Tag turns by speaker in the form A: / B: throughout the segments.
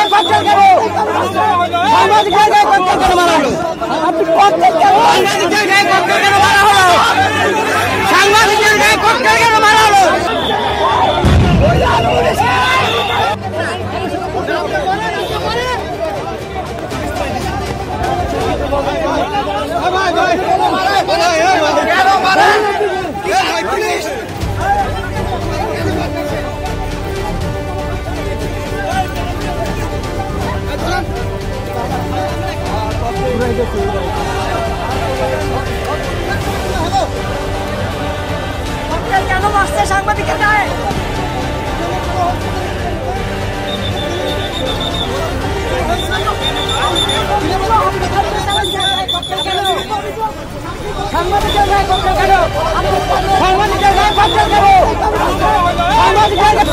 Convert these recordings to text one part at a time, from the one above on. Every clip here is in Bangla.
A: গায়ে ককটেল কেন? সাংবাদিকের গায়ে ককটেল কেন মারা হলো? আপনি ককটেল কেন? সাংবাদিকের গায়ে ককটেল কেন মারা হলো? সাংবাদিকের গায়ে ককটেল কেন মারা হলো? কেন মারছে সাংবাদিকের গায়ে? সাংবাদিকের গায়ে ককটেল কেন? সাংবাদিকের গায়ে ককটেল কেন? সাংবাদিকের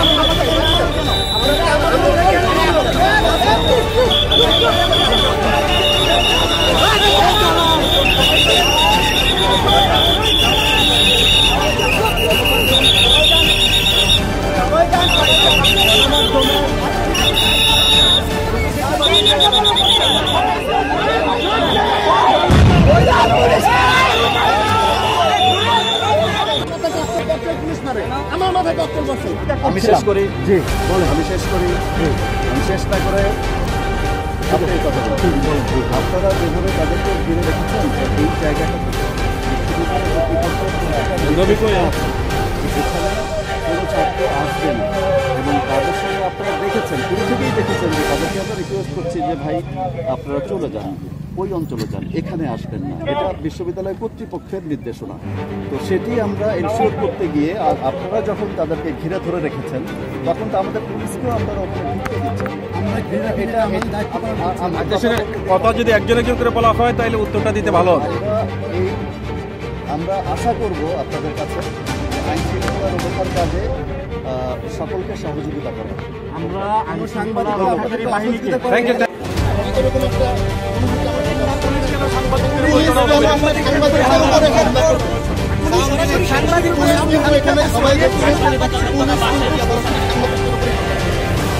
B: আমি শেষ করি জি বলে আমি শেষ করি আমি চেষ্টা করে আপনারা যেভাবে তাদেরকে ঘিরে রেখেছেন এই জায়গাটা কোনো ছাত্র আসবে না এবং তাদের সঙ্গে আপনারা দেখেছেন শুরু থেকেই দেখেছেন যে তাদেরকে আমরা রিকোয়েস্ট করছি যে ভাই আপনারা চলে যান ওই অঞ্চলে যান এখানে আসবেন না এটা বিশ্ববিদ্যালয় কর্তৃপক্ষের নির্দেশনা তো সেটি আমরা এনশিওর করতে গিয়ে আর আপনারা যখন তাদেরকে ঘিরে ধরে রেখেছেন তখন তো আমাদের পুলিশকেও আপনারা ওখানে ঢুকতে দিচ্ছেন
C: কথা যদি একজন একজন করে বলা হয় তাহলে উত্তরটা দিতে ভালো হবে
B: আমরা আশা করব আপনাদের কাছে আইন শৃঙ্খলা রক্ষার কাজে সকলকে সহযোগিতা করা আমরা সাংবাদিক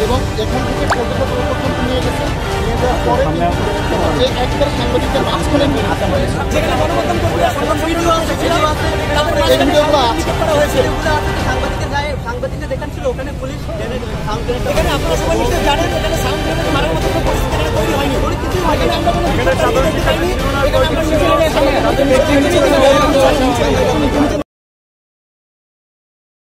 D: এবং এখান থেকে পর্যটন নিয়ে গেছে নিয়ে যাওয়ার পরে একটা সাংবাদিকদের মাঝখানে
A: সাংবাদিকদের দেখান ছিল ওখানে পুলিশ আপনারা সবাই নিশ্চয়ই জানেন এখানে সাউন্ড গ্রেনেড মারার মতো কোনো পরিস্থিতি তৈরি হয়নি কিছুই হয়নি আমরা